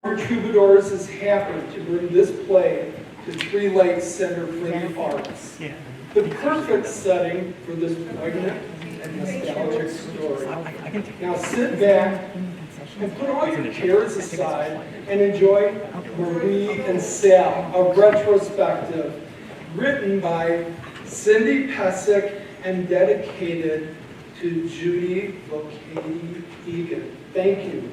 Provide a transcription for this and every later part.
Border Troubadours is happy to bring this play to Three Lakes Center for the Arts. The perfect setting for this poignant and nostalgic story. Now sit back and put all your cares aside and enjoy Marie and Sal, a retrospective written by Cindy Pesek and dedicated to Judy Locady Egan. Thank you.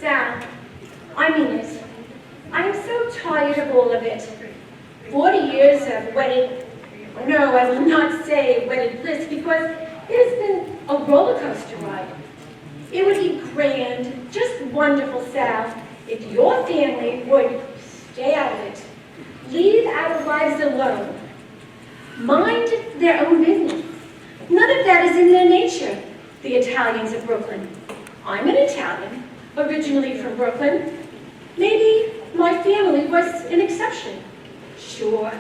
Sal, I mean it. I'm so tired of all of it. 40 years of wedded, no, I will not say wedded bliss because it has been a roller coaster ride. It would be grand, just wonderful, Sal, if your family would stay out of it. Leave our lives alone. Mind their own business. None of that is in their nature, the Italians of Brooklyn. I'm an Italian, originally from Brooklyn. Maybe my family was an exception. Sure,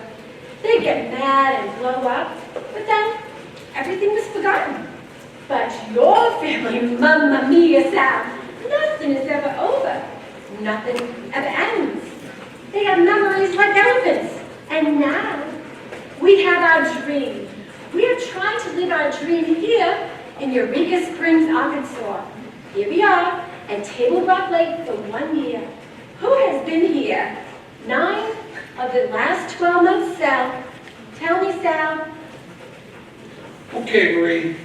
they get mad and blow up, but then everything was forgotten. But your family, mamma mia, Sal, nothing is ever over. Nothing ever ends. They have memories like elephants. And now, we have our dream. We are trying to live our dream here in Eureka Springs, Arkansas. Here we are at Table Rock Lake for 1 year. Who has been here? 9 of the last 12 months, Sal. Tell me, Sal. Okay, Marie.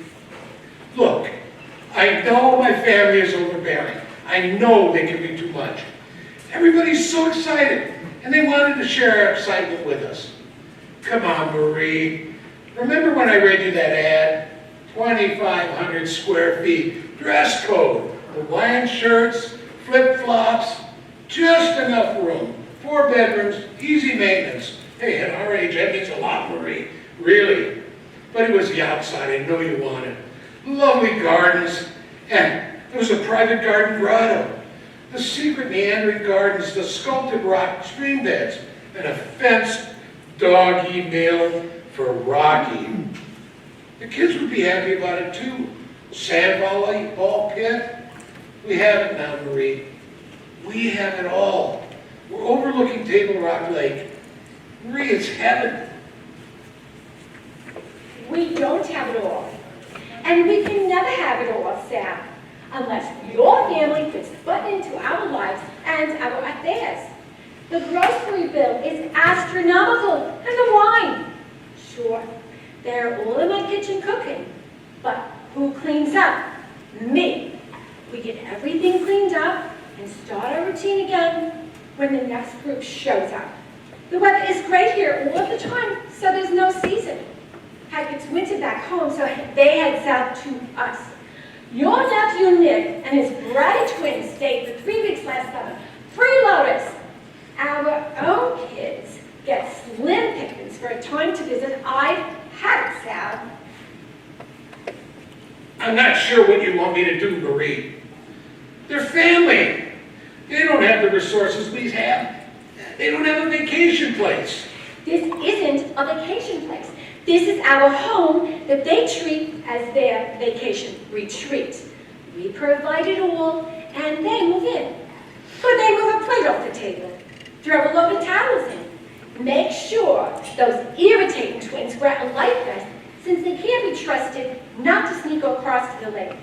Look, I know my family is overbearing. I know they can be too much. Everybody's so excited, and they wanted to share our excitement with us. Come on, Marie. Remember when I read you that ad? 2,500 square feet, dress code, Hawaiian shirts, flip-flops, just enough room, 4 bedrooms, easy maintenance. Hey, at our age, that means a lot, Marie, really. But it was the outside I know you wanted. Lovely gardens, and there was a private garden grotto, the secret meandering gardens, the sculpted rock stream beds, and a fenced doggy meal for Rocky. The kids would be happy about it too. Sand volleyball pit. We have it now, Marie. We have it all. We're overlooking Table Rock Lake. Marie, it's heaven. We don't have it all. And we can never have it all, Sal, unless your family fits foot into our lives and our affairs. The grocery bill is astronomical, and the wine. Sure, they're all in my kitchen cooking, but who cleans up? Me. We get everything cleaned up and start our routine again when the next group shows up. The weather is great here all the time, so there's no season. Heck, it's winter back home, so they head south to us. Your nephew Nick and his bratty twins stayed for 3 weeks last summer. Freeloaders. Our own kids get slim pickings for a time to visit. I've had it, Sal. I'm not sure what you want They're family. They don't have the resources we have. They don't have a vacation place. This isn't a vacation place. This is our home that they treat as their vacation retreat. We provide it all, and they move in. But they move a plate off the table, throw a load of towels in, make sure those irritating twins wear a life vest, since they can't be trusted not to sneak across to the lake.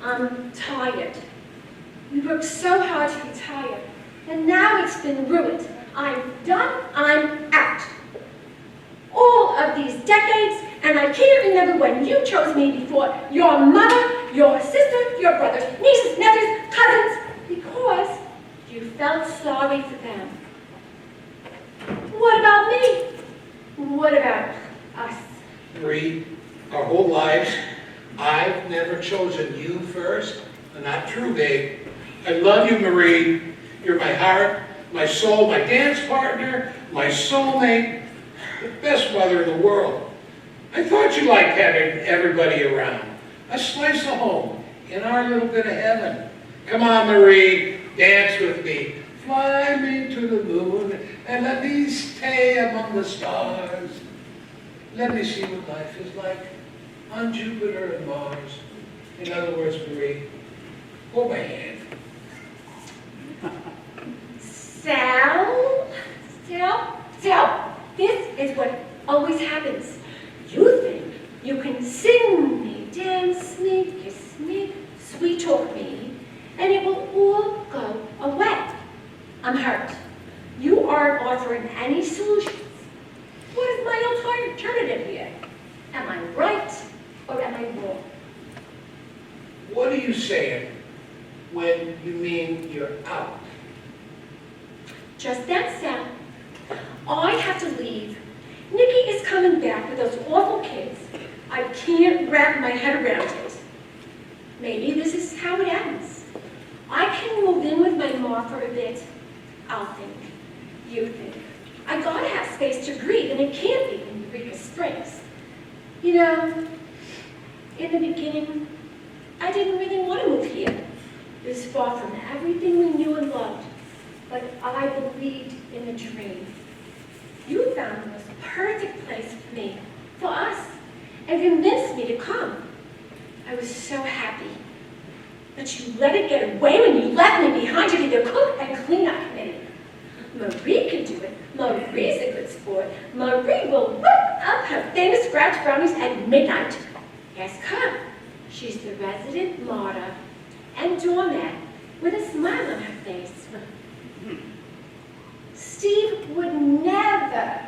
I'm tired. We worked so hard to retire, and now it's been ruined. I'm done, I'm out. All of these decades, and I can't remember when you chose me before your mother, your sister, your brothers, nieces, nephews, cousins, because you felt sorry for them. What about me? What about us? Marie, our whole lives, I've never chosen you first. Not true, babe. I love you, Marie. You're my heart, my soul, my dance partner, my soulmate, the best mother in the world. I thought you liked having everybody around. A slice of home in our little bit of heaven. Come on, Marie, dance with me. Fly me to the moon and let me stay among the stars. Let me see what life is like on Jupiter and Mars. In other words, Marie, hold my hand. Sal, this is what always happens. You think you can sing me, dance me, kiss me, sweet talk me, and it will all go away. I'm hurt. You aren't offering any solutions. What is my alternative here? Am I right or am I wrong? What are you saying when you mean you're out? Just that, Sal. I have to leave. Nikki is coming back with those awful kids. I can't wrap my head around it. Maybe this is how it ends. I can move in with my mom for a bit. I'll think. You think. I gotta have space to breathe, and it can't be in Eureka Springs. You know, in the beginning, I didn't really want to move here. It was far from everything we knew and loved. But I believed in the dream. You found the most perfect place for me, for us, and convinced me to come. I was so happy. But you let it get away when you left me behind to be the cook and cleanup committee. Marie can do it. Marie's a good sport. Marie will whip up her famous scratch brownies at midnight. Ask her. She's the resident martyr and doormat with a smile on her face. Steve would never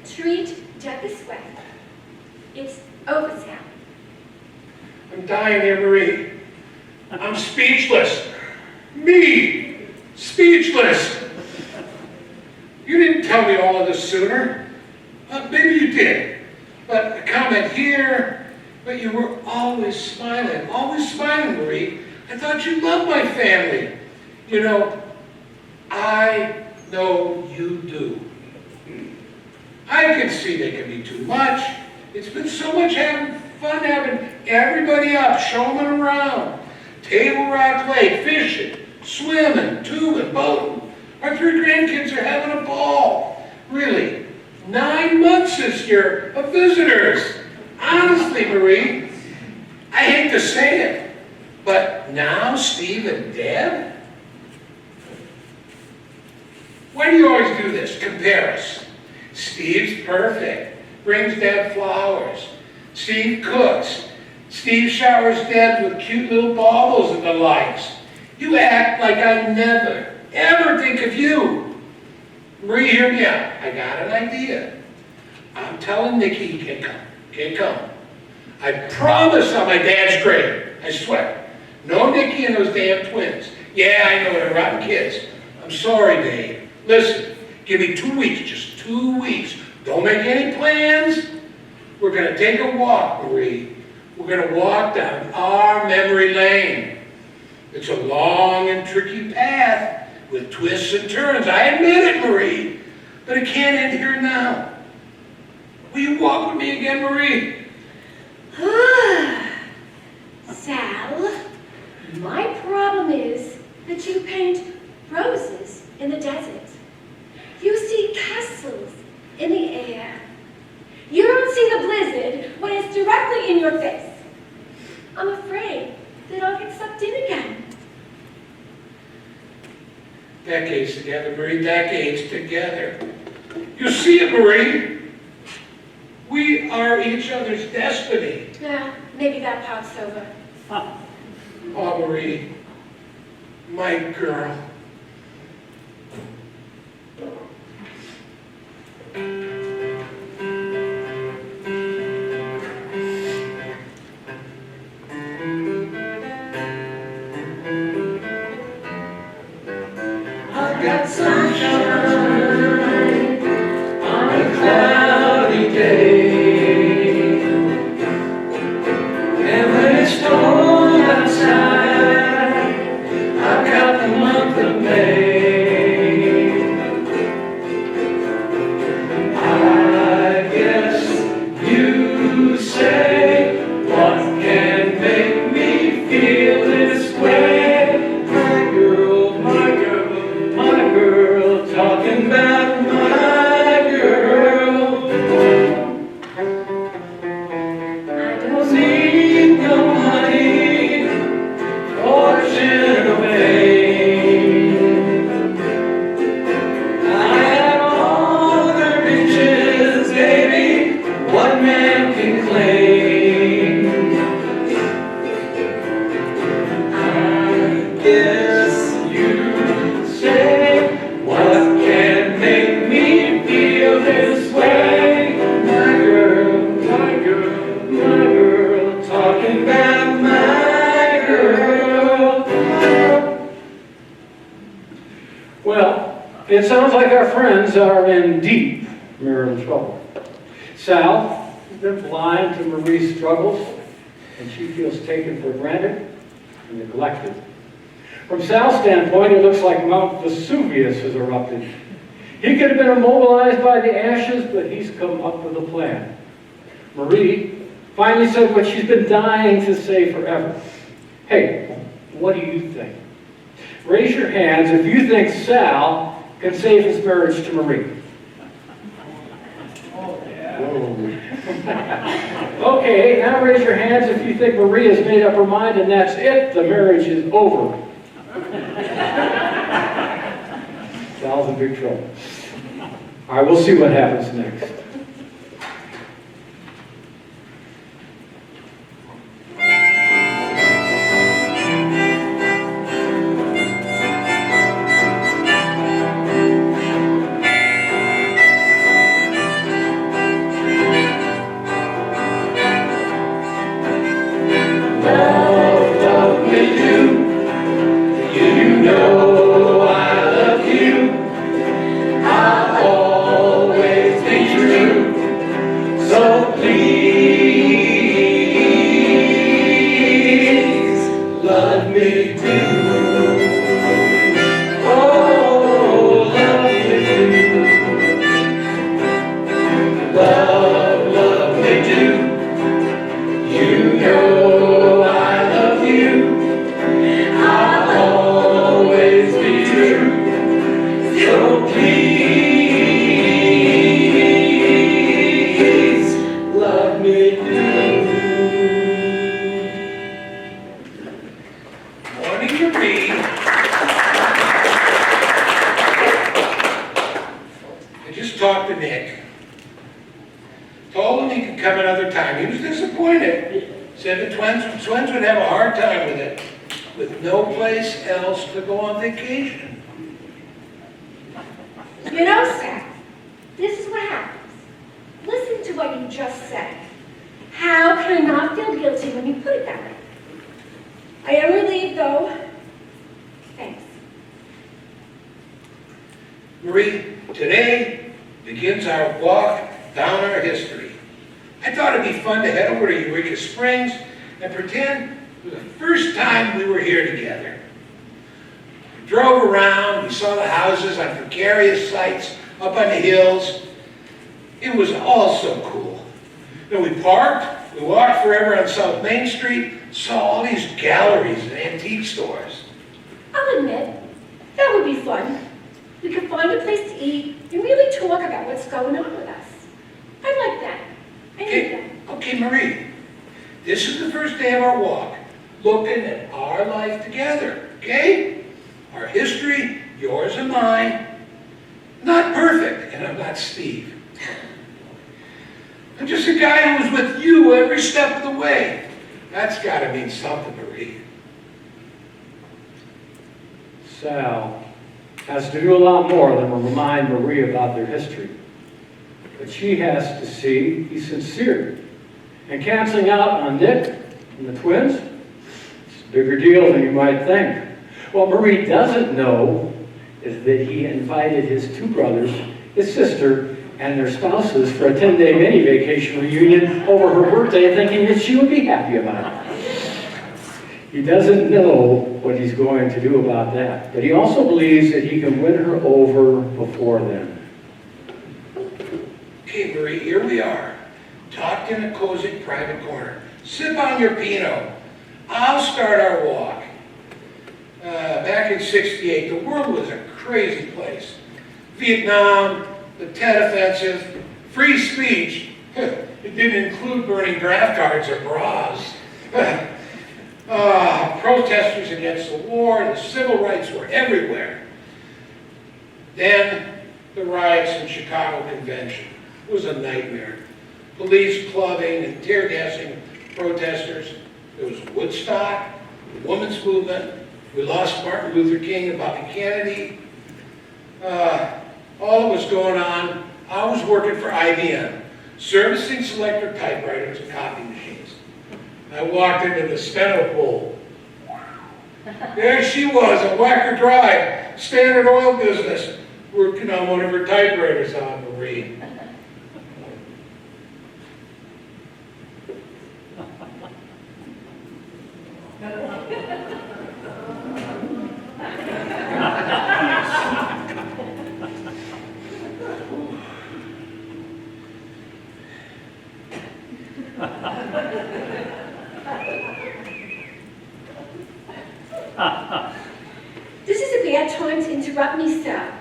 treat Deb this way. It's over, Sam. I'm dying here, Marie. I'm speechless. Me, speechless. You didn't tell me all of this sooner. Maybe you did. But a comment here, but you were always smiling, Marie. I thought you loved my family. You know, I know you do. I can see they can be too much. It's been so much fun having everybody up, showing them around. Table Rock Lake, fishing, swimming, tubing, boating. Our 3 grandkids are having a ball. Really, 9 months this year of visitors. Honestly, Marie, I hate to say it, but now Steve and Deb? Why do you always do this? Compare us. Steve's perfect. Brings Deb flowers. Steve cooks. Steve showers Deb with cute little baubles and the likes. You act like I never, ever think of you. Marie, hear me out. I got an idea. I'm telling Nikki he can come. Can't come. I promise on my dad's grave. I swear. No Nikki and those damn twins. Yeah, I know they're rotten kids. I'm sorry, babe. Listen, give me 2 weeks, just 2 weeks. Don't make any plans. We're going to take a walk, Marie. We're going to walk down our memory lane. It's a long and tricky path with twists and turns. I admit it, Marie. But it can't end here now. Will you walk with me again, Marie? Sal, But you paint roses in the desert. You see castles in the air. You don't see the blizzard when it's directly in your face. I'm afraid that I'll get sucked in again. Decades together, Marie, decades together. You see it, Marie? We are each other's destiny. Yeah, maybe that part's over. Oh, Marie, my girl. I've got sunshine on a cloudy day, and when it's cold outside, I've got the month of May. I guess you say, what can make me feel this way? My girl, my girl, my girl, talking about my girl. I don't need no money, fortune or fame. I have all the riches, baby, what man can claim. I guess you say, what can make me feel this way? My girl, my girl, my girl, talking about my girl. Well, it sounds like our friends are in deep marital trouble. Sal has been blind to Marie's struggles, and she feels taken for granted and neglected. From Sal's standpoint, it looks like Mount Vesuvius has erupted. He could have been immobilized by the ashes, but he's come up with a plan. Marie finally said what she's been dying to say forever. Hey, what do you think? Raise your hands if you think Sal can save his marriage to Marie. Okay, now raise your hands if you think Marie has made up her mind and that's it, the marriage is over. Sal's in big trouble. All right, we'll see what happens next. Love me do. You know I love you. I'll always be true. So please, love me do. Oh, love me do. Love me do. You know I love you. I'll always be true. So please, love me do. Morning, Marie. I just talked to Nick. Told him he could come another time. He was disappointed. Said the twins would have a hard time with it, with no place else to go on vacation. You know, Sam, this is what happens. Listen to what you just said. How can I not feel guilty when you put it that way? I am relieved, though. Thanks. Marie, today begins our walk down our history. I thought it'd be fun to head over to Eureka Springs and pretend it was the first time we were here together. We drove around, we saw the houses on precarious sites up on the hills. It was all so cool. Then we parked, we walked forever on South Main Street, saw all these galleries and antique stores. I'll admit, that would be fun. We could find a place to eat and really talk about what's going on with us. I like that. I need that. Okay, Marie. This is the first day of our walk, looking at our life together, okay? Our history, yours and mine. Not perfect, and I'm not Steve. I'm just a guy who was with you every step of the way. That's gotta mean something, Marie. Sal has to do a lot more than remind Marie about their history. But she has to see he's sincere. And canceling out on Nick and the twins, it's a bigger deal than you might think. What Marie doesn't know is that he invited his two brothers, his sister, and their spouses for a 10-day mini vacation reunion over her birthday, thinking that she would be happy about it. He doesn't know what he's going to do about that, but he also believes that he can win her over before then. Okay, Marie, here we are, tucked in a cozy private corner. Sip on your Pinot. I'll start our walk. Back in '68, the world was a crazy place. Vietnam, the Tet Offensive, free speech. It didn't include burning draft cards or bras. Protesters against the war and the civil rights were everywhere. Then the riots in Chicago Convention. It was a nightmare. Police clubbing and tear gassing protesters. There was Woodstock, the women's movement. We lost Martin Luther King and Bobby Kennedy. All that was going on, I was working for IBM, servicing selector typewriters and copy machines. I walked into the steno pool. There she was, a Whacker Drive, Standard Oil business, working on one of her typewriters on Marie. This is a bad time to interrupt me, sir.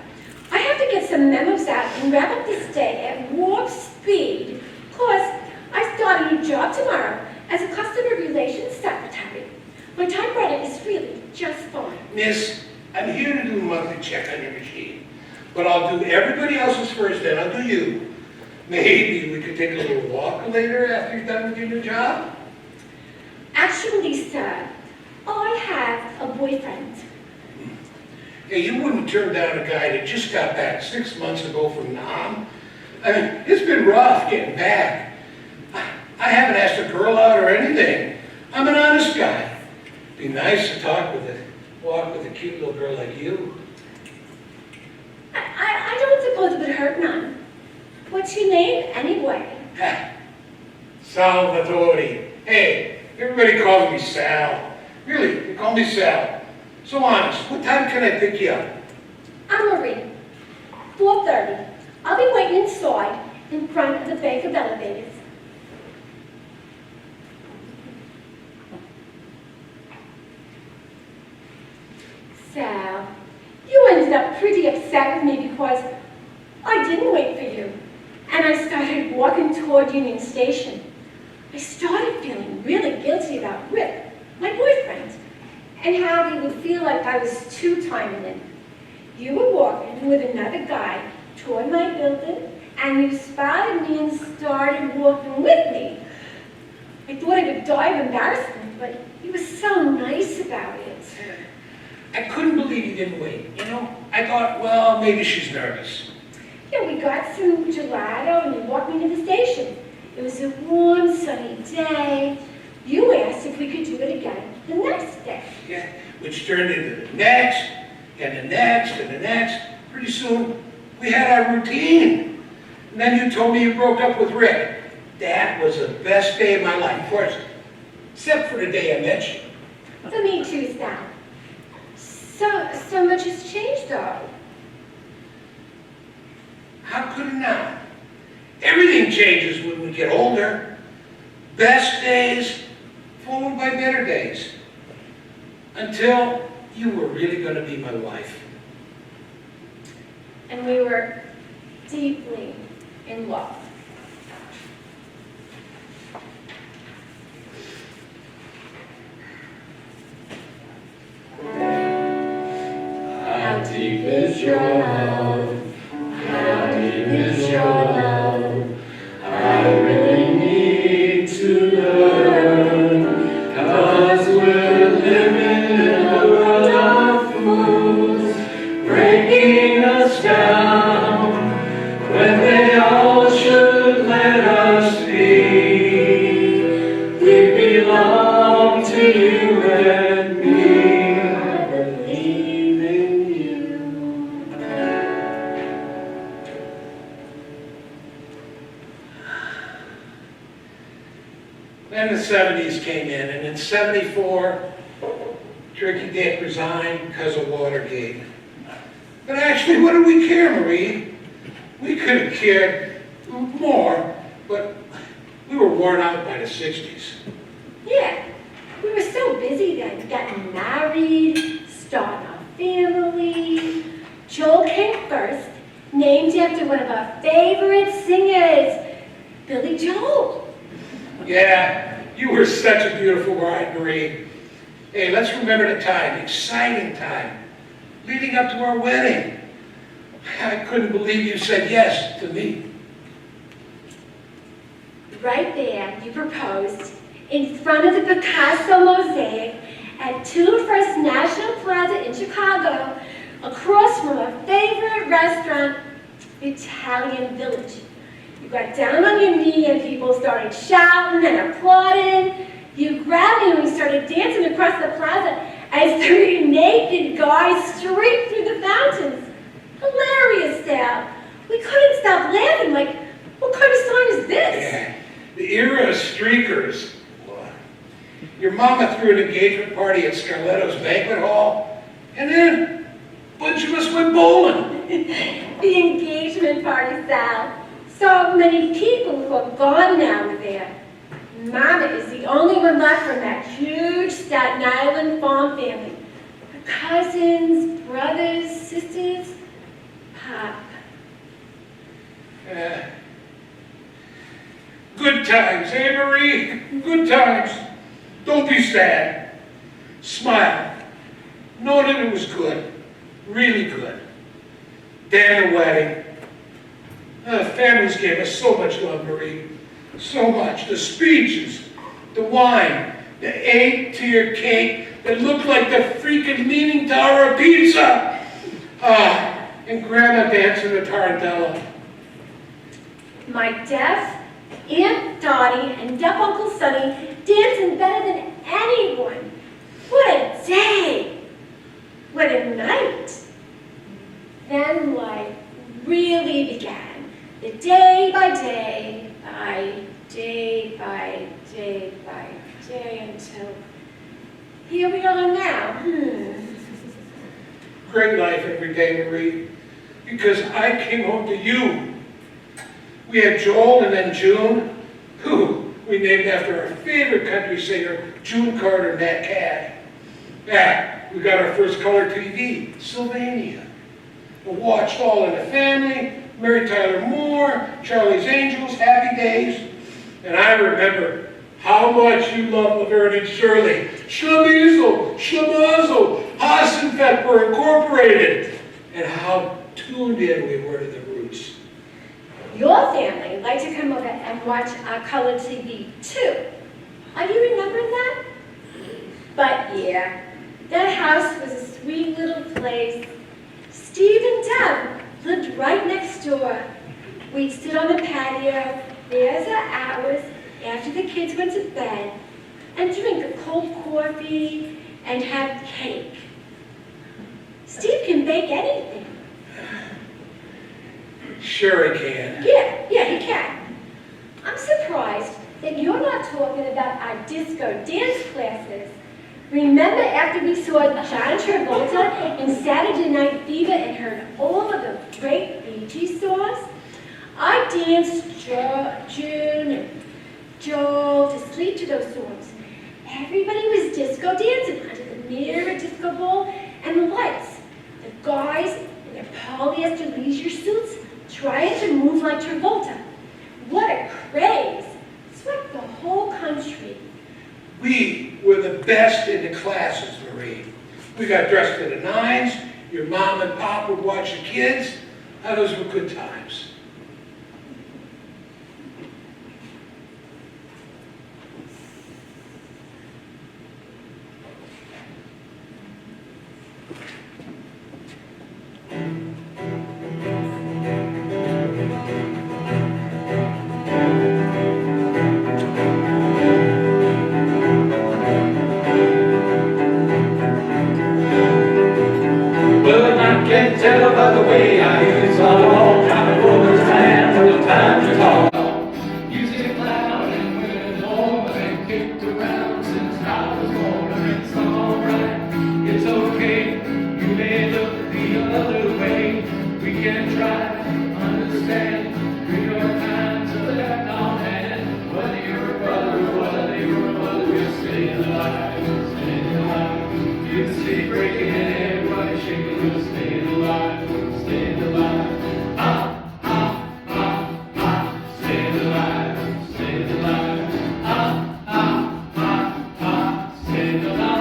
I have to get some memos out and wrap up this day at warp speed. Plus, I start a new job tomorrow as a customer relations secretary. My typewriter is really just fine. Miss, I'm here to do a monthly check on your machine, but I'll do everybody else's first, then I'll do you. Maybe we could take a little walk later after you're done with your new job? Actually, sir, I have a boyfriend. Yeah, you wouldn't turn down a guy that just got back 6 months ago from Nam. I mean, it's been rough getting back. I haven't asked a girl out or anything. I'm an honest guy. Be nice to walk with a cute little girl like you. I don't suppose it would hurt none. What's your name, anyway? Salvatore. Hey, everybody calls me Sal. Really, they call me Sal. So honest, what time can I pick you up? I'm Marie. 4:30. I'll be waiting inside in front of the bank of elevators. Sal, you ended up pretty upset with me because I didn't wait for you. And I started walking toward Union Station. I started feeling really guilty about Rick, my boyfriend, and how he would feel like I was two-timing him. You were walking with another guy toward my building, and you spotted me and started walking with me. I thought I would die of embarrassment, but he was so nice about it. I couldn't believe you didn't wait, you know? I thought, well, maybe she's nervous. Yeah, we got some gelato and you walked me to the station. It was a warm, sunny day. You asked if we could do it again the next day. Yeah, which turned into the next, and the next, and the next. Pretty soon, we had our routine. And then you told me you broke up with Rick. That was the best day of my life, of course. Except for the day I met you. For me too, Sal. So much has changed, though. How could it not? Everything changes when we get older. Best days followed by better days. Until you were really going to be my wife. And we were deeply in love. How deep is your love? How deep is your love? I really need to learn, 'cause we're living in a world of fools, breaking us down when they all should let us be. We belong to you and me. I believe in you. Then the 70s came in, and in 74, Turkey Dick resigned because of Watergate. But actually, what did we care, Marie? We could have cared more, but we were worn out by the 60s. Yeah, we were so busy then, getting married, starting our family. Joel came first, named after one of our favorite singers, Billy Joel. Yeah, you were such a beautiful bride, Marie. Hey, let's remember the time, exciting time, leading up to our wedding. I couldn't believe you said yes to me. Right there, you proposed, in front of the Picasso mosaic at 201st National Plaza in Chicago, across from our favorite restaurant, Italian Village. You got down on your knee and people started shouting and applauding. You grabbed me and we started dancing across the plaza as 3 naked guys streaked through the fountains. Hilarious, Sal. We couldn't stop laughing, like, what kind of song is this? Yeah, the era of streakers. Your mama threw an engagement party at Scarletto's banquet hall, and then a bunch of us went bowling. The engagement party, Sal. So many people who are gone now were there. Mama is the only one left from that huge Staten Island farm family. Her cousins, brothers, sisters, Pop. Good times, eh, Marie? Good times. Don't be sad. Smile. Know that it was good. Really good. Then the wedding. The families gave us so much love, Marie. So much. The speeches, the wine, the 8-tier cake that looked like the freaking Leaning Tower of Pizza. And Grandma dancing the tarantella. My deaf Aunt Dottie and deaf Uncle Sonny dancing better than anyone. What a day! What a night! Then life really began. The day by day until here we are now. Great life every day, Marie, because I came home to you. We had Joel and then June, who we named after our favorite country singer, June Carter, Nat Cat. Yeah, we got our first color TV, Sylvania. We watched All in the Family, Mary Tyler Moore, Charlie's Angels, Happy Days. And I remember how much you love Laverne and Shirley. Schlemizel, Schlemazel, Hassenfett were incorporated. And how tuned in we were to the roots. Your family liked to come over and watch our color TV too. Are you remembering that? But yeah, that house was a sweet little place. Steve and Deb lived right next door. We'd sit on the patio, there for hours after the kids went to bed, and drink a cold coffee and have cake. Steve can bake anything. Sure he can. Yeah, he can. I'm surprised that you're not talking about our disco dance classes. Remember after we saw John Travolta in Saturday Night Fever and heard all of the great Bee Gees songs? I danced June and Joel to sleep to those songs. Everybody was disco dancing under the mirror disco ball, and the lights. The guys in their polyester leisure suits trying to move like Travolta. What a craze! Swept the whole country. We were the best in the classes, Marie. We got dressed to the nines. Your mom and pop would watch the kids. Those were good times. Tell by the way I use all kind of woman's hands and the time to talk. Music loud and women home and kicked around since I was born. And it's alright, it's okay. You may look the other way. We can try to understand. Bring your times are left on hand. Whether you're a brother or whether you're a mother, we'll stay alive, stay alive. You can see breaking and everybody shaking, we'll stay alive, stay alive. Ah, ah, ah, ah, stay alive, stay alive. Ah, ah, ah, ah, stay alive.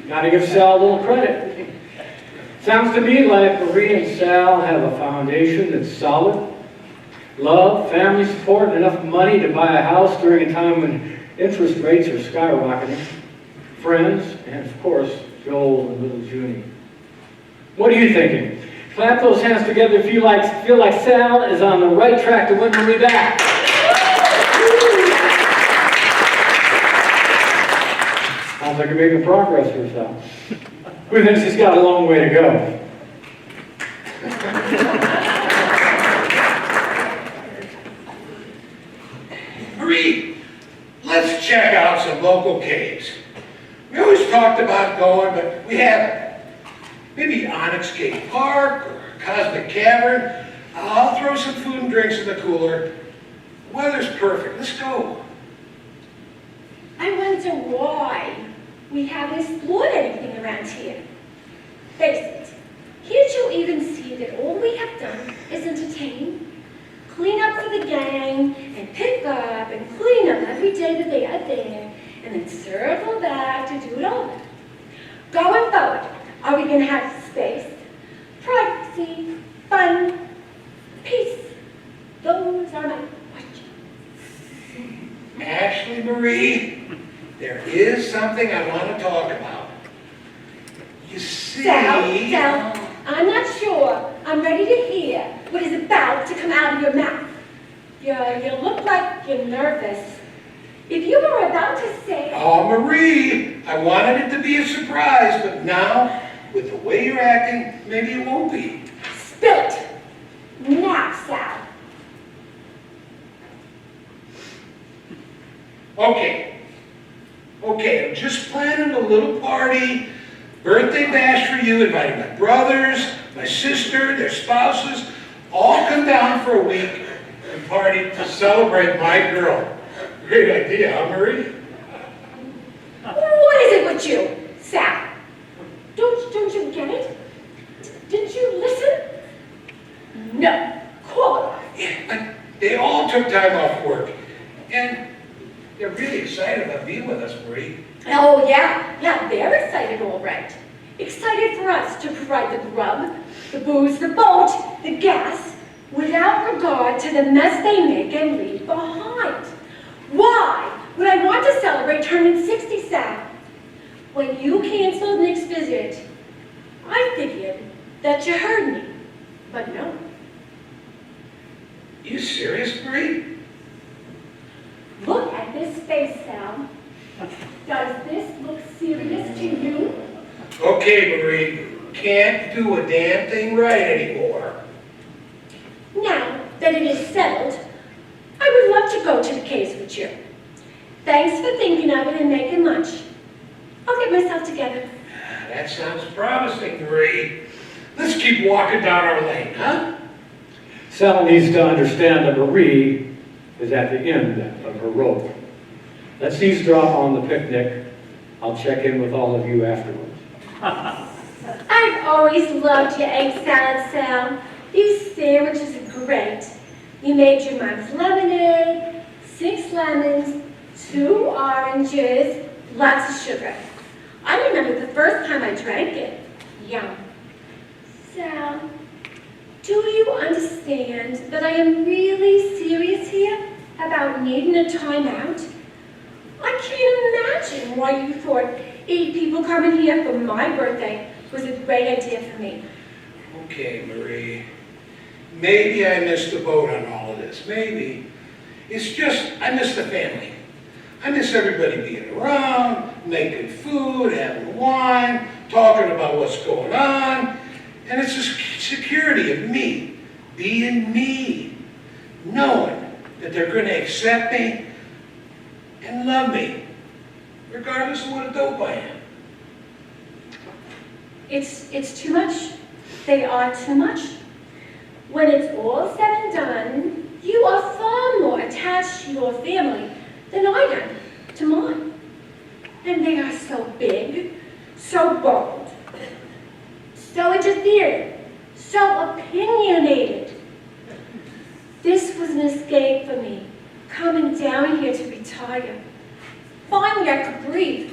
Gotta give Sal a little credit. Sounds to me like Marie and Sal have a foundation that's solid. Love, family support, and enough money to buy a house during a time when interest rates are skyrocketing. Friends, and of course, Joel and little Junie. What are you thinking? Clap those hands together if you feel like Sal is on the right track to win Marie back. Sounds like you're making progress for yourself. We think she's got a long way to go. Marie, let's check out some local caves. We always talked about going, but we haven't. Maybe Onyx Cave Park or Cosmic Cavern. I'll throw some food and drinks in the cooler. The weather's perfect. Let's go. I wonder why we haven't explored anything around here. Face it, can't you even see that all we have done is entertain, clean up for the gang, and pick up and clean up every day that they are there, and then circle back to do it over? Going forward, are we going to have space, privacy, fun, peace? Those are my questions. Ashley Marie, there is something I want to talk about. You see... Sal, I'm not sure I'm ready to hear what is about to come out of your mouth. You look like you're nervous. If you were about to say... Oh, Marie, I wanted it to be a surprise, but now, with the way you're acting, maybe it won't be. Spill it. Now, Sal. Okay, I'm just planning a little party, birthday bash for you, inviting my brothers, my sister, their spouses, all come down for a week and party to celebrate my girl. Great idea, huh, Marie? What is it with you, Sal? Don't you get it? Didn't you listen? No. Call it off. Yeah, but they all took time off work, and they're really excited about being with us, Marie. Oh, yeah, they're excited, all right. Excited for us to provide the grub, the booze, the boat, the gas, without regard to the mess they make and leave behind. Why would I want to celebrate turning 60, Sal? When you canceled Nick's visit, I figured that you heard me, but no. You serious, Marie? Look at this face, Sal. Does this look serious to you? Okay, Marie, can't do a damn thing right anymore. Now that it is settled, I would love to go to the caves with you. Thanks for thinking of it and making lunch. I'll get myself together. That sounds promising, Marie. Let's keep walking down our lane, huh? Sal needs to understand that Marie is at the end of her rope. Let's eavesdrop on the picnic. I'll check in with all of you afterwards. I've always loved your egg salad, Sal. These sandwiches are great. You made your mom's lemonade, 6 lemons, 2 oranges, lots of sugar. I remember the first time I drank it. Yum. Sal, do you understand that I am really serious here about needing a timeout? I can't imagine why you thought 8 people coming here for my birthday was a great idea for me. Okay, Marie. Maybe I missed the boat on all of this. Maybe. It's just, I miss the family. I miss everybody being around, making food, having wine, talking about what's going on. And it's the security of me, being me, knowing that they're going to accept me and love me, regardless of what a dope I am. It's too much. They are too much. When it's all said and done, you are far more attached to your family than I am to mine. And they are so big, so bold, so interfering, so opinionated. This was an escape for me, coming down here to retire. Finally, I could breathe.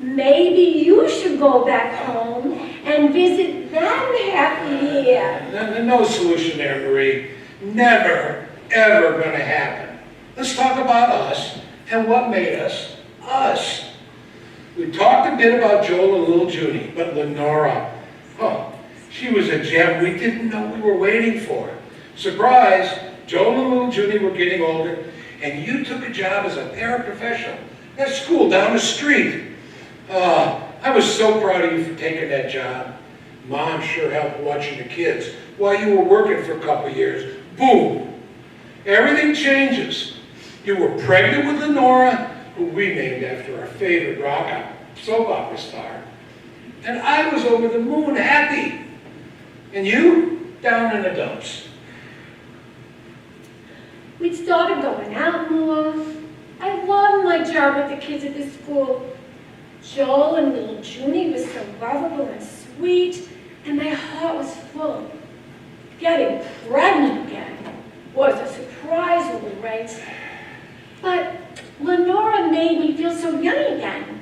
Maybe you should go back home and visit them half a year. No solution there, Marie. Never, ever going to happen. Let's talk about us and what made us, us. We talked a bit about Joel and little Junie, but Lenora, oh, she was a gem we didn't know we were waiting for. Surprise, Joel and little Junie were getting older, and you took a job as a paraprofessional at school down the street. I was so proud of you for taking that job. Mom sure helped watching the kids while you were working for a couple years. Boom! Everything changes. You were pregnant with Lenora, who we named after our favorite soap opera star. And I was over the moon happy. And you, down in the dumps. We'd started going out more. I loved my job with the kids at the school. Joel and little Junie was so lovable and sweet, and my heart was full. Getting pregnant again was a surprise, all right. But Lenora made me feel so young again.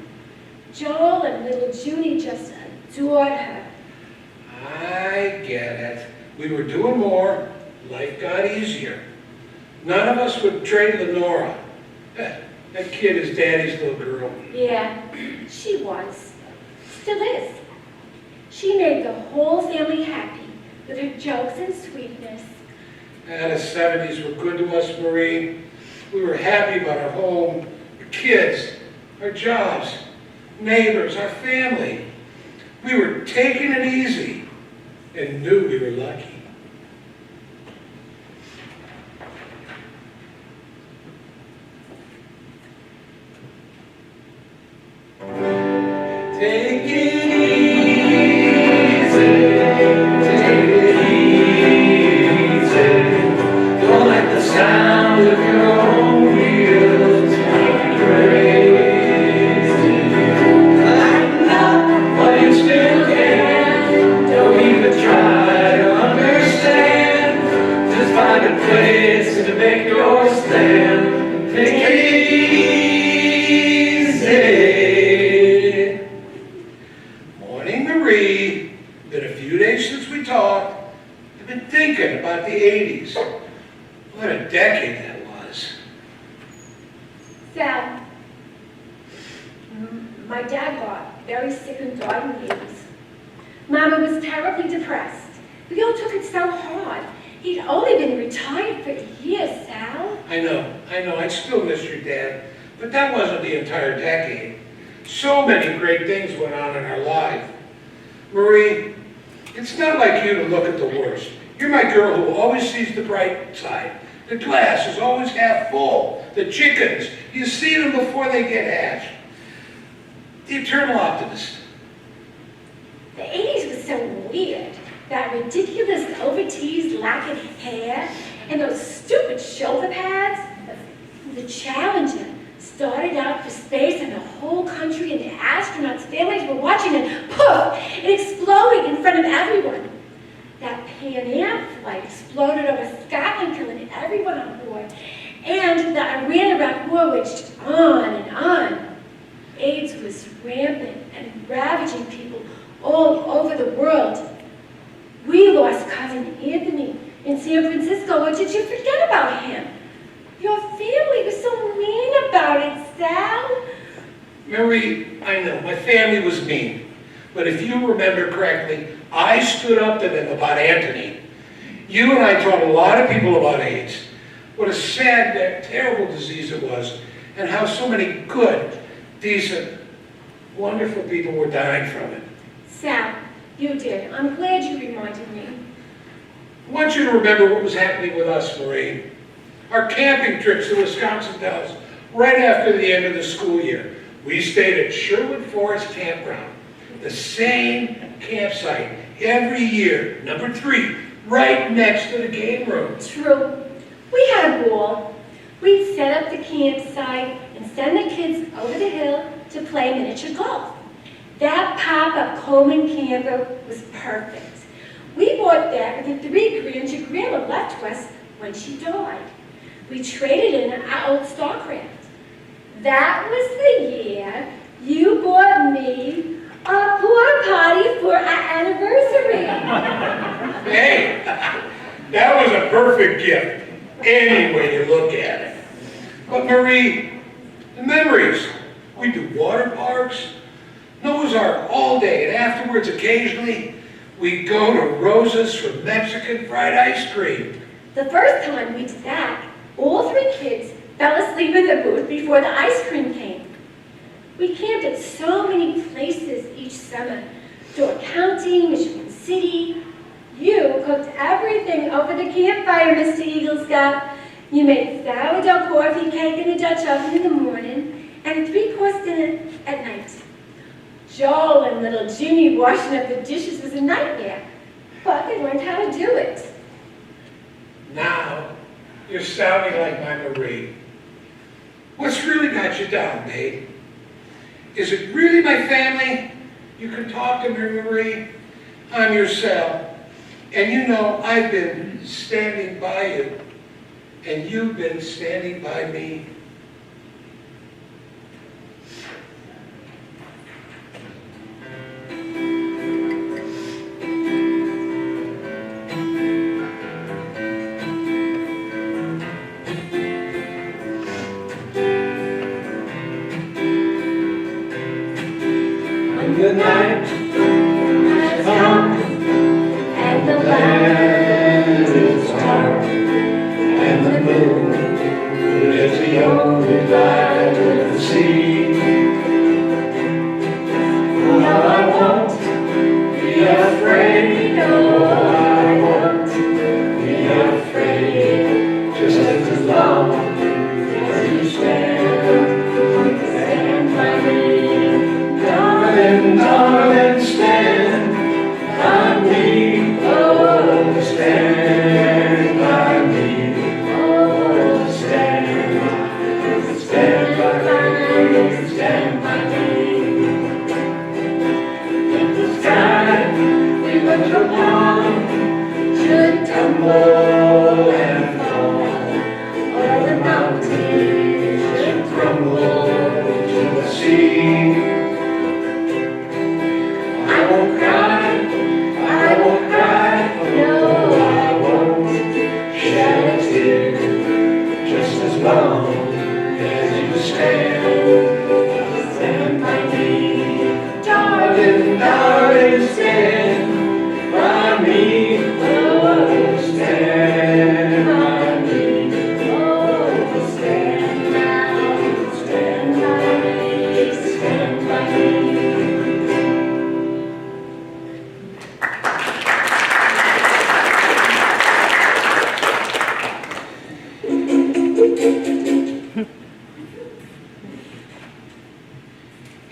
Joel and little Junie just adored her. I get it. We were doing more. Life got easier. None of us would trade Lenora. That kid is Daddy's little girl. Yeah, she was. Still is. She made the whole family happy with her jokes and sweetness. The 70s were good to us, Marie. We were happy about our home, our kids, our jobs, neighbors, our family. We were taking it easy and knew we were lucky. Take it easy, take it easy. Don't let the sound of your own wheels make you crazy. Lighten up while you still can. Don't even try to understand. Just find a place to make your stand. Take it easy. Been a few days since we talked. I've been thinking about the 80s. What a decade that was. Sal, my dad got very sick and died in the 80s. Mama was terribly depressed. We all took it so hard. He'd only been retired for a year, Sal. I know. I still miss your dad. But that wasn't the entire decade. So many great things went on in our life. Marie, it's not like you to look at the worst. You're my girl who always sees the bright side. The glass is always half full. The chickens, you see them before they get hatched. The eternal optimist. The 80s was so weird. That ridiculous over-teased lack of hair and those stupid shoulder pads. The Challenger started out for space and the whole country and the astronauts' families were watching and poof, it exploded in front of everyone. That Pan Am flight exploded over Scotland, killing everyone on board. And the Iran-Iraq war waged on and on. AIDS was rampant and ravaging people all over the world. We lost cousin Anthony in San Francisco, or did you forget about him? Your family was so mean about it, Sal. Marie, I know, my family was mean. But if you remember correctly, I stood up to them about Anthony. You and I taught a lot of people about AIDS. What a sad, terrible disease it was, and how so many good, decent, wonderful people were dying from it. Sal, you did. I'm glad you reminded me. I want you to remember what was happening with us, Marie. Our camping trips to Wisconsin Dells, right after the end of the school year. We stayed at Sherwood Forest Campground, the same campsite every year, number 3, right next to the game room. True. We had a ball. We'd set up the campsite and send the kids over the hill to play miniature golf. That pop-up Coleman camper was perfect. We bought that with the $3,000 your grandma left to us when she died. We traded in our old Starcraft. That was the year you bought me a porta potty for our anniversary. Hey, that was a perfect gift, any way you look at it. But Marie, the memories. We do water parks, Noah's Ark all day, and afterwards, occasionally, we go to Rosa's for Mexican fried ice cream. The first time we did that, all 3 kids fell asleep in the booth before the ice cream came. We camped at so many places each summer. Door County, Michigan City. You cooked everything over the campfire, Mr. Eagle Scout. You made sourdough coffee cake in the Dutch oven in the morning and a 3-course dinner at night. Joel and little Jimmy washing up the dishes was a nightmare, but they learned how to do it. Now, you're sounding like my Marie. What's really got you down, babe? Is it really my family? You can talk to me, Marie. I'm your Sal. And you know, I've been standing by you, and you've been standing by me. Good night has come, And the land is dark, and the moon is the only light of the sea. Now I won't be afraid, no, I won't be afraid, just as long as you stand by me. Darling, darling,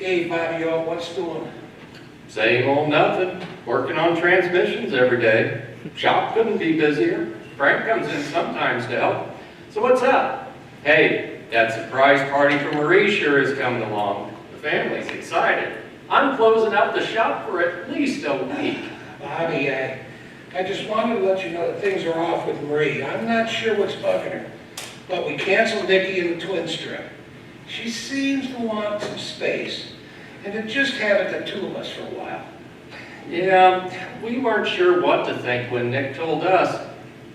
Hey, Bobby, what's doing? Same old nothing. Working on transmissions every day. Shop couldn't be busier. Frank comes in sometimes to help. So what's up? Hey, that surprise party for Marie sure is coming along. The family's excited. I'm closing out the shop for at least a week. Bobby, I just wanted to let you know that things are off with Marie. I'm not sure what's bugging her, but we canceled Nikki in the twin strip. She seems to want some space, and to just have it the two of us for a while. Yeah, we weren't sure what to think when Nick told us.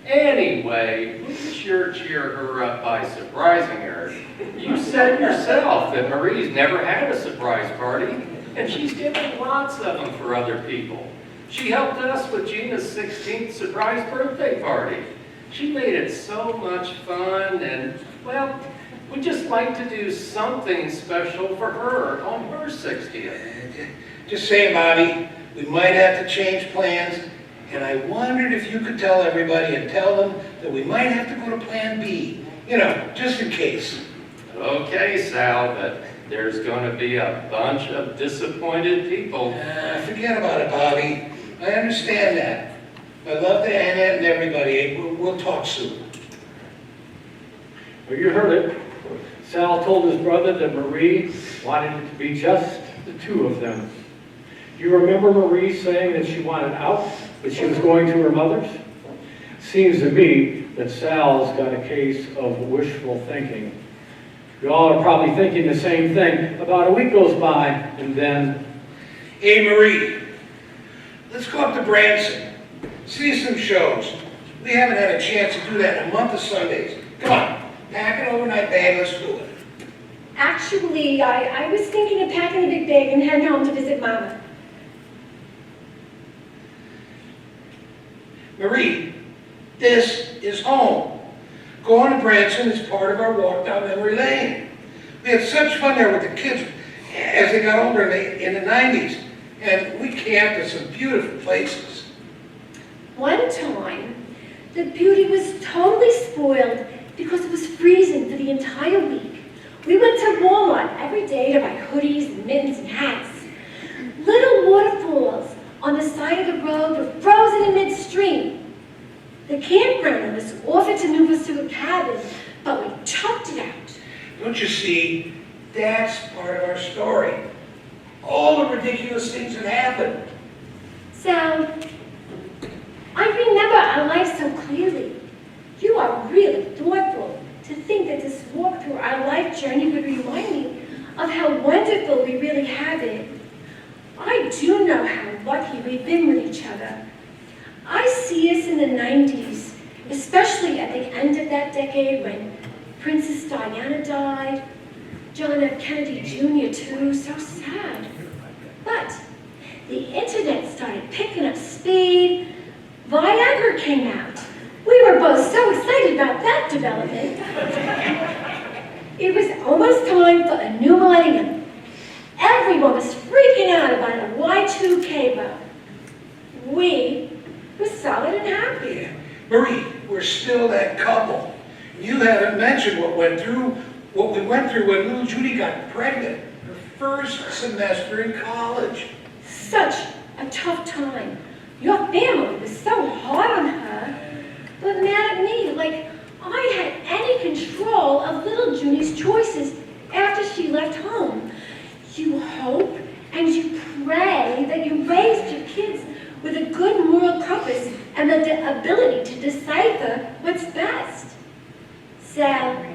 Anyway, we sure cheer her up by surprising her. You said yourself that Marie's never had a surprise party, and she's given lots of them for other people. She helped us with Gina's 16th surprise birthday party. She made it so much fun, and, well, we'd just like to do something special for her on her 60th. Just saying, Bobby, we might have to change plans, and I wondered if you could tell everybody and tell them that we might have to go to Plan B. You know, just in case. Okay, Sal, but there's going to be a bunch of disappointed people. Forget about it, Bobby. I understand that. I love to Annette and everybody. We'll talk soon. Well, you heard it. Sal told his brother that Marie wanted it to be just the two of them. Do you remember Marie saying that she wanted out, but she was going to her mother's? Seems to me that Sal's got a case of wishful thinking. You all are probably thinking the same thing. About a week goes by, and then... Hey, Marie, let's go up to Branson. See some shows. We haven't had a chance to do that in a month of Sundays. Come on, pack an overnight bag, let's do it. Actually, I was thinking of packing a big bag and heading home to visit Mama. Marie, this is home. Going to Branson is part of our walk down memory lane. We had such fun there with the kids as they got older in the 90s. And we camped at some beautiful places. One time, the beauty was totally spoiled because it was freezing for the entire week. We went to Walmart every day to buy hoodies and mittens and hats. Little waterfalls on the side of the road were frozen in midstream. The campground owners offered to move us to a cabin, but we chucked it out. Don't you see? That's part of our story. All the ridiculous things that happened. Sal, I remember our life so clearly. You are really thoughtful to think that this walk through our life journey would remind me of how wonderful we really have it. I do know how lucky we've been with each other. I see us in the 90s, especially at the end of that decade when Princess Diana died, John F. Kennedy Jr. too, so sad. But the internet started picking up speed, Viagra came out. We were both so excited about that development. It was almost time for a new millennium. Everyone was freaking out about a Y2K bug. We were solid and happy. Marie, we're still that couple. You haven't mentioned what we went through when little Judy got pregnant, her first semester in college. Such a tough time. Your family was so hard on her, but mad at me, like I had any control of little Judy's choices after she left home. You hope and you pray that you raised your kids with a good moral compass and the ability to decipher what's best. Sal,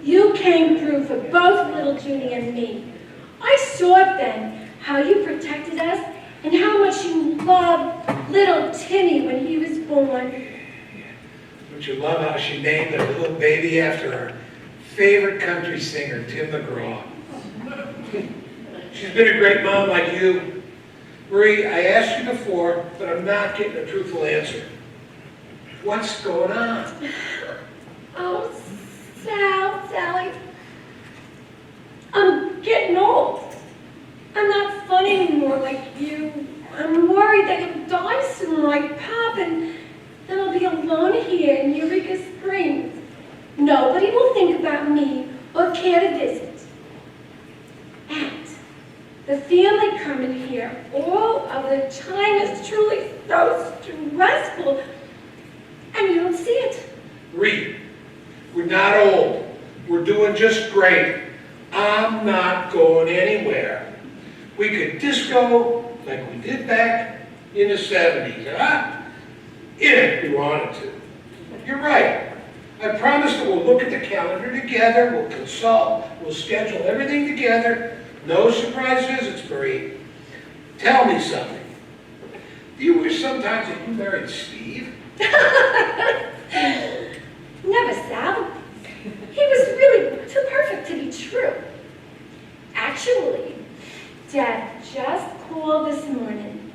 you came through for both little Judy and me. I saw it then, how you protected us and how much you loved little Timmy when he was born. Don't you love how she named their little baby after her favorite country singer, Tim McGraw? She's been a great mom like you. Marie, I asked you before, but I'm not getting a truthful answer. What's going on? Oh, Sally, I'm getting old. I'm not fun anymore like you. I'm worried that you'll die soon like Pop, and then I'll be alone here in Eureka Springs. Nobody will think about me or care to visit. And The family coming here all of the time is truly so stressful, and you don't see it. Reed, we're not old. We're doing just great. I'm not going anywhere. We could disco like we did back in the 70s, huh? If we wanted to. You're right. I promise that we'll look at the calendar together, we'll consult, we'll schedule everything together. No surprise visits, Marie. Tell me something. Do you wish sometimes that you married Steve? Never, Sal. He was really too perfect to be true. Actually, Dad just called this morning.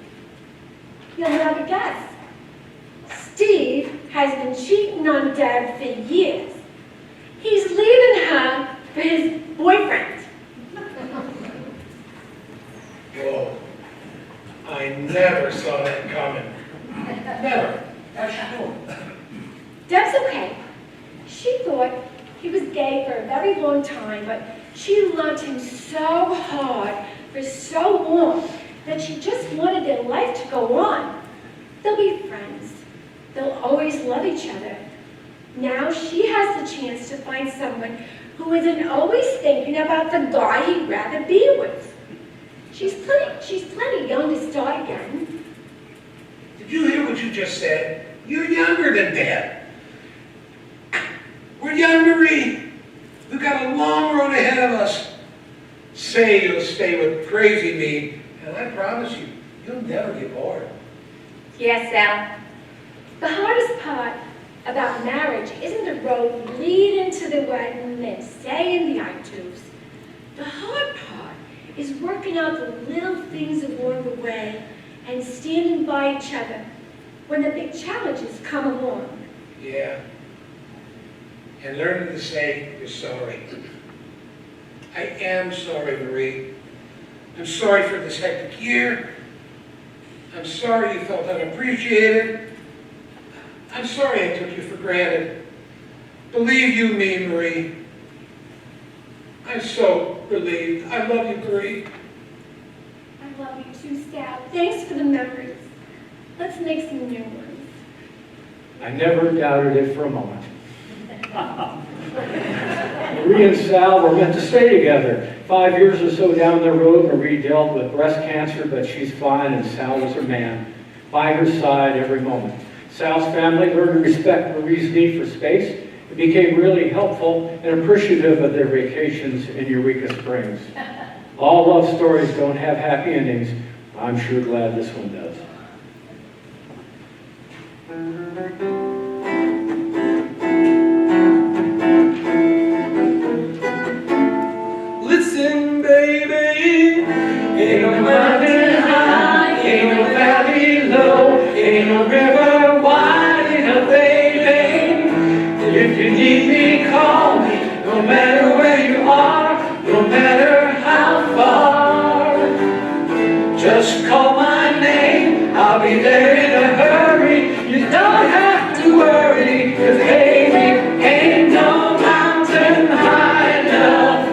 You'll never guess. Steve has been cheating on Dad for years. He's leaving her for his boyfriend. Whoa. I never saw that coming. Never. How's she doing? Deb's okay. She thought he was gay for a very long time, but she loved him so hard for so long that she just wanted their life to go on. They'll be friends. They'll always love each other. Now she has the chance to find someone who isn't always thinking about the guy he'd rather be with. She's plenty young to start again. Did you hear what you just said? You're younger than Dad. We're young, Marie. We've got a long road ahead of us. Say you'll stay with crazy me, and I promise you, you'll never get bored. Yes, Sal. The hardest part about marriage isn't the road leading to the wedding and saying the I do's. The hard part is working out the little things along the way and standing by each other when the big challenges come along. Yeah. And learning to say you're sorry. I am sorry, Marie. I'm sorry for this hectic year. I'm sorry you felt unappreciated. I'm sorry I took you for granted. Believe you me, Marie. I'm so relieved. I love you, Marie. I love you too, Sal. Thanks for the memories. Let's make some new ones. I never doubted it for a moment. Marie and Sal were meant to stay together. 5 years or so down the road, Marie dealt with breast cancer, but she's fine, and Sal was her man, by her side every moment. Sal's family learned to respect Marie's need for space and became really helpful and appreciative of their vacations in Eureka Springs. All love stories don't have happy endings. I'm sure glad this one does. Listen, baby, Ain't no mountain high, ain't no valley low, ain't no river wide enough, baby. If you need me, call me, no matter where you are, no matter how far. Just call my name, I'll be there in a hurry. You don't have to worry, 'cause baby, ain't no mountain high enough,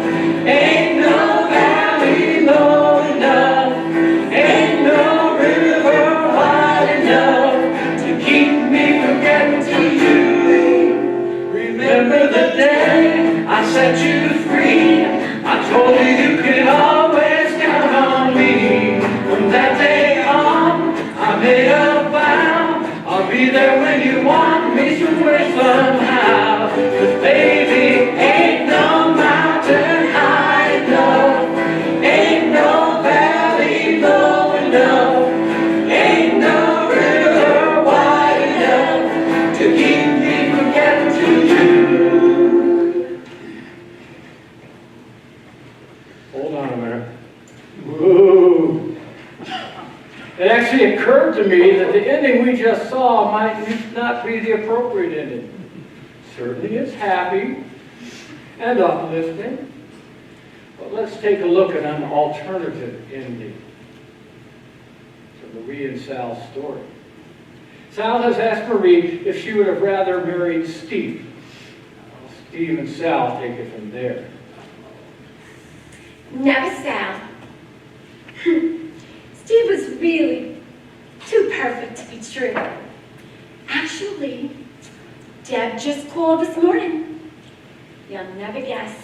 ain't no valley low enough, ain't no river wide enough to keep me from getting to you. Remember the day I set you free, I told you you could always count on me. From that day on, I made a vow, I'll be there when you want me somewhere somehow. 'Cause baby, ain't no mountain high enough, ain't no valley low enough, ain't no river wide enough to keep me from getting to you. Hold on a minute. Whoa. It actually occurred to me that the ending we just saw might not be the appropriate ending. Certainly it's happy and uplifting, but let's take a look at an alternative ending to Marie and Sal's story. Sal has asked Marie if she would have rather married Steve. Steve and Sal take it from there. Never, Sal. Steve was really too perfect to be true. Actually, Deb just called this morning. You'll never guess.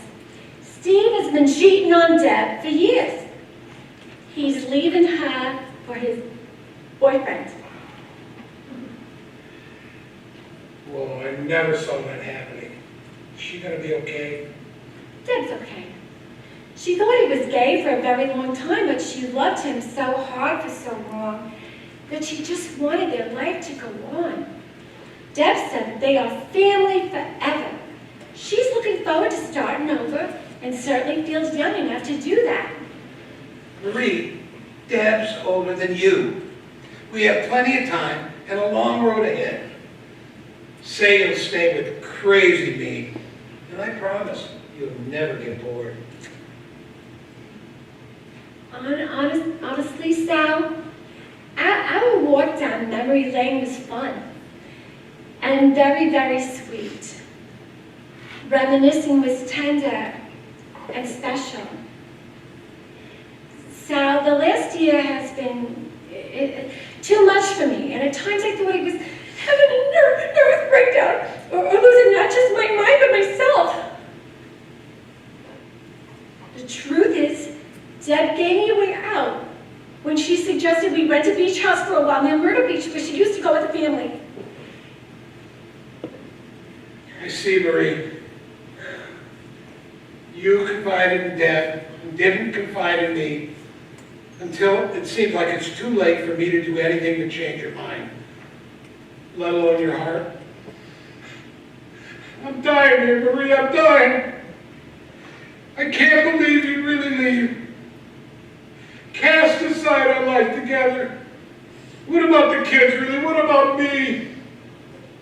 Steve has been cheating on Deb for years. He's leaving her for his boyfriend. Whoa, I never saw that happening. Is she gonna be okay? Deb's okay. She thought he was gay for a very long time, but she loved him so hard for so long that she just wanted their life to go on. Deb said that they are family forever. She's looking forward to starting over and certainly feels young enough to do that. Marie, Deb's older than you. We have plenty of time and a long road ahead. Say you'll stay with crazy me, and I promise you'll never get bored. Honestly, Sal, our walk down memory lane was fun and very, very sweet. Reminiscing was tender and special. Sal, the last year has been too much for me, and at times I thought I was having a nervous breakdown or losing not just my mind but myself. The truth is, Deb gave me a way out when she suggested we rent a beach house for a while near Myrtle Beach where she used to go with the family. I see, Marie. You confided in Deb and didn't confide in me until it seems like it's too late for me to do anything to change your mind, let alone your heart. I'm dying here, Marie, I'm dying. I can't believe you'd really leave. Cast aside our life together. What about the kids, really? What about me?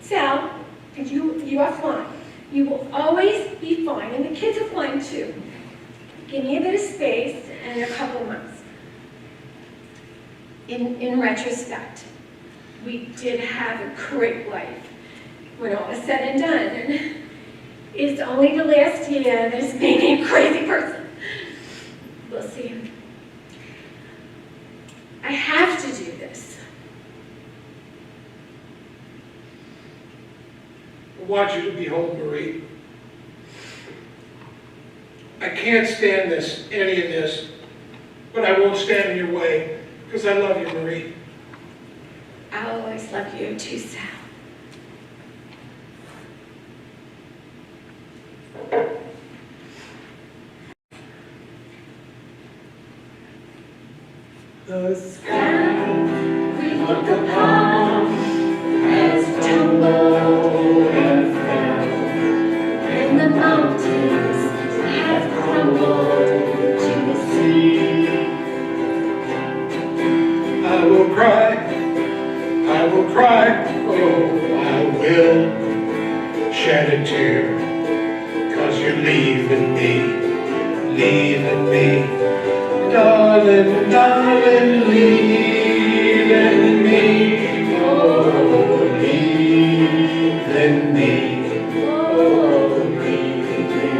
Sal, you are fine. You will always be fine, and the kids are fine too. Give me a bit of space and a couple of months. In retrospect, we did have a great life when all was said and done, and it's only the last year that has made me a crazy person. We'll see. I have to do this. I want you to be home, Marie. I can't stand this, any of this, but I won't stand in your way, because I love you, Marie. I'll always love you too, Sal. The sky We look upon as tumbled and fell, and the mountains have crumbled to the sea. I will cry, oh, I will shed a tear, 'cause you're leaving me, darling, darling, leaving me, oh, leaving me, oh, leaving me.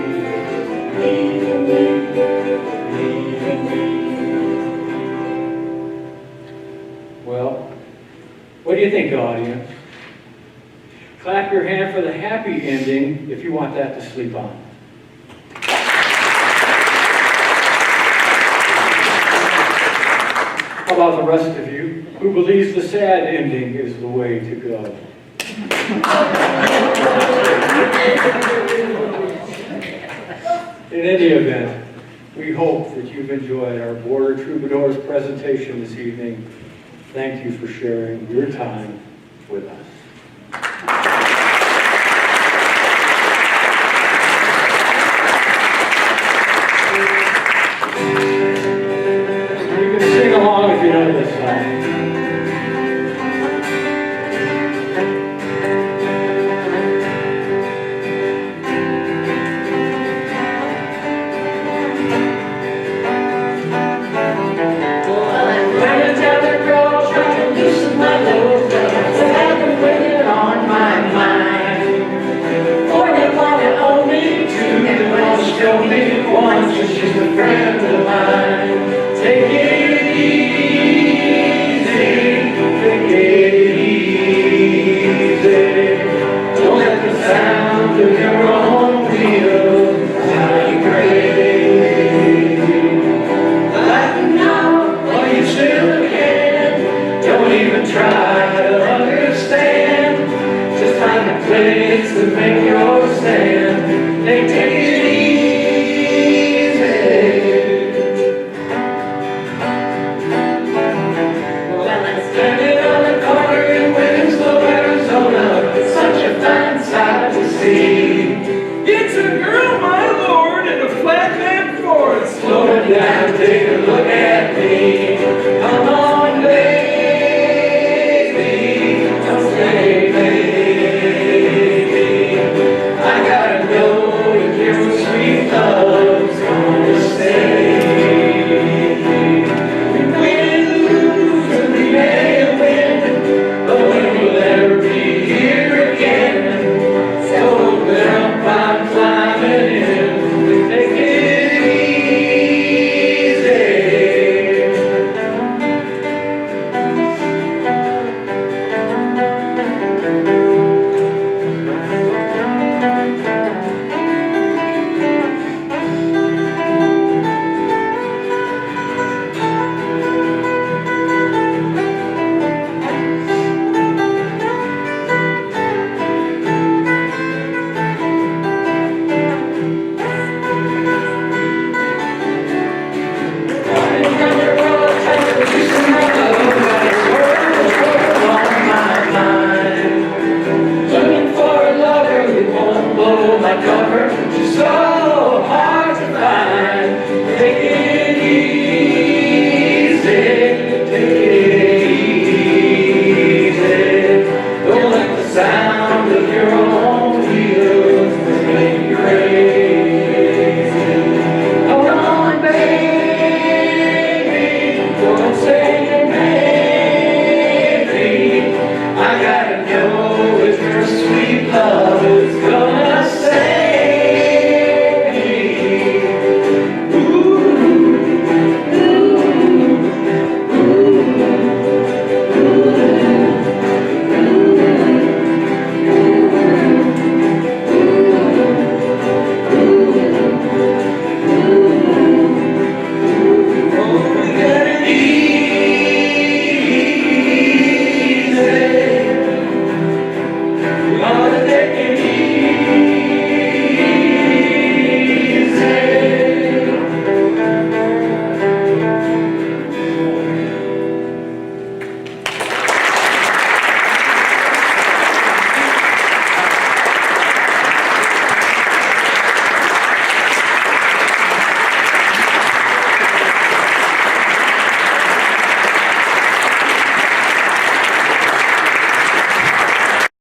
Well, what do you think, audience? Clap your hand for the happy ending if you want that to sleep on. How about the rest of you who believes the sad ending is the way to go? In any event, we hope that you've enjoyed our Border Troubadours presentation this evening. Thank you for sharing your time with us. You can sing along if you know this song. Running down the road, trying to loosen my load. So I can wait down, take a look at